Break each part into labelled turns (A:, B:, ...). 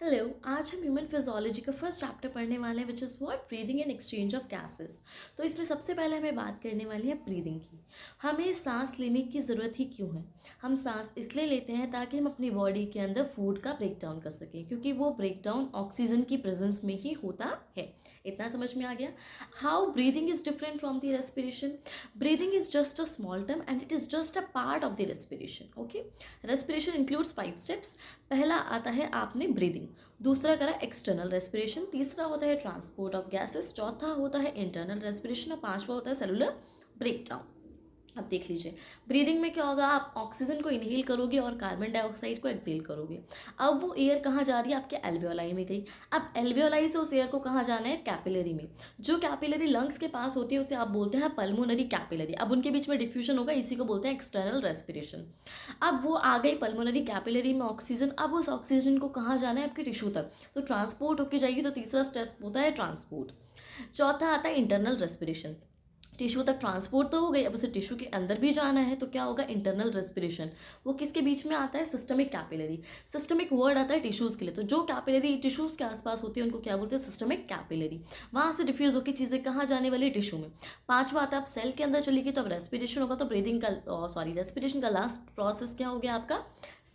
A: Hello, आज हम human physiology का फर्स्ट चैप्टर पढ़ने वाले हैं which is what breathing and exchange of gases. तो इसमें सबसे पहले हमें बात करने वाली है ब्रीदिंग की। हमें सांस लेने की ज़रूरत ही क्यों है? हम सांस इसलिए लेते हैं ताकि हम अपनी बॉडी के अंदर फूड का ब्रेक डाउन कर सकें, क्योंकि वो ब्रेक डाउन ऑक्सीजन की प्रेजेंस में ही होता है। इतना समझ में आ गया? How breathing is different from the respiration. Breathing is just a small term and it is just a part of the respiration. Okay, respiration includes 5 steps. पहला आता है आपने ब्रीदिंग, दूसरा करा एक्सटर्नल रेस्पिरेशन, तीसरा होता है ट्रांसपोर्ट ऑफ गैसेस, चौथा होता है इंटरनल रेस्पिरेशन और पांचवा होता है सेलुलर ब्रेकडाउन। अब देख लीजिए, ब्रीदिंग में क्या होगा, आप ऑक्सीजन को इनहेल करोगे और कार्बन डाइऑक्साइड को एक्सहेल करोगे। अब वो एयर कहाँ जा रही है? आपके एल्वियोलाई में गई। अब एल्वियोलाई से उस एयर को कहाँ जाना है? कैपिलरी में। जो कैपिलरी लंग्स के पास होती है उसे आप बोलते हैं पल्मोनरी कैपिलरी। अब उनके बीच में डिफ्यूजन होगा, इसी को बोलते हैं एक्सटर्नल रेस्पिरेशन। अब वो आ गई पल्मोनरी कैपिलरी में ऑक्सीजन। अब उस ऑक्सीजन को कहाँ जाना है? आपके टिश्यू तक, तो ट्रांसपोर्ट होकर जाएगी। तो तीसरा स्टेप होता है ट्रांसपोर्ट। चौथा आता है इंटरनल रेस्पिरेशन। टिश्यू तक ट्रांसपोर्ट तो हो गई, अब उसे टिश्यू के अंदर भी जाना है, तो क्या होगा? Internal respiration. वो किसके बीच में आता है? Systemic capillary. सिस्टमिक वर्ड आता है टिश्यूज़ के लिए, तो जो कैपिलरी टिश्यूज़ के आसपास होती है उनको क्या बोलते हैं? Systemic capillary. वहाँ से डिफ्यूज़ होकर चीज़ें कहाँ जाने वाली है? टिश्यू में। पांचवा आता है, आप सेल के अंदर चलेगी तो अब रेस्पिरेशन होगा, तो ब्रीदिंग का रेस्पिरेशन का लास्ट प्रोसेस क्या हो गया आपका?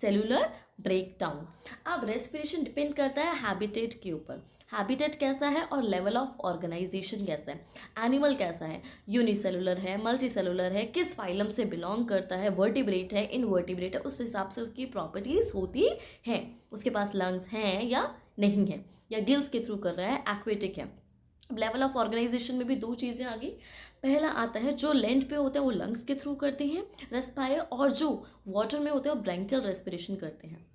A: Cellular breakdown. अब रेस्पिरेशन डिपेंड करता है हैबिटेट के ऊपर। हैबिटेट कैसा है और लेवल ऑफ ऑर्गेनाइजेशन कैसा है, एनिमल कैसा है, यूनिसेलुलर है, मल्टीसेलुलर है, किस फाइलम से बिलोंग करता है, वर्टिब्रेट है, इनवर्टिब्रेट है, उस हिसाब से उसकी प्रॉपर्टीज होती हैं। उसके पास लंग्स हैं या नहीं है, या गिल्स के थ्रू कर रहा है, एक्वेटिक है। लेवल ऑफ ऑर्गेनाइजेशन में भी दो चीज़ें आ गई। पहला आता है जो लैंड पे होते हैं वो लंग्स के थ्रू करते हैं रेस्पायर, और जो वाटर में होते हैं वो ब्रैंकियल रेस्पिरेशन करते हैं।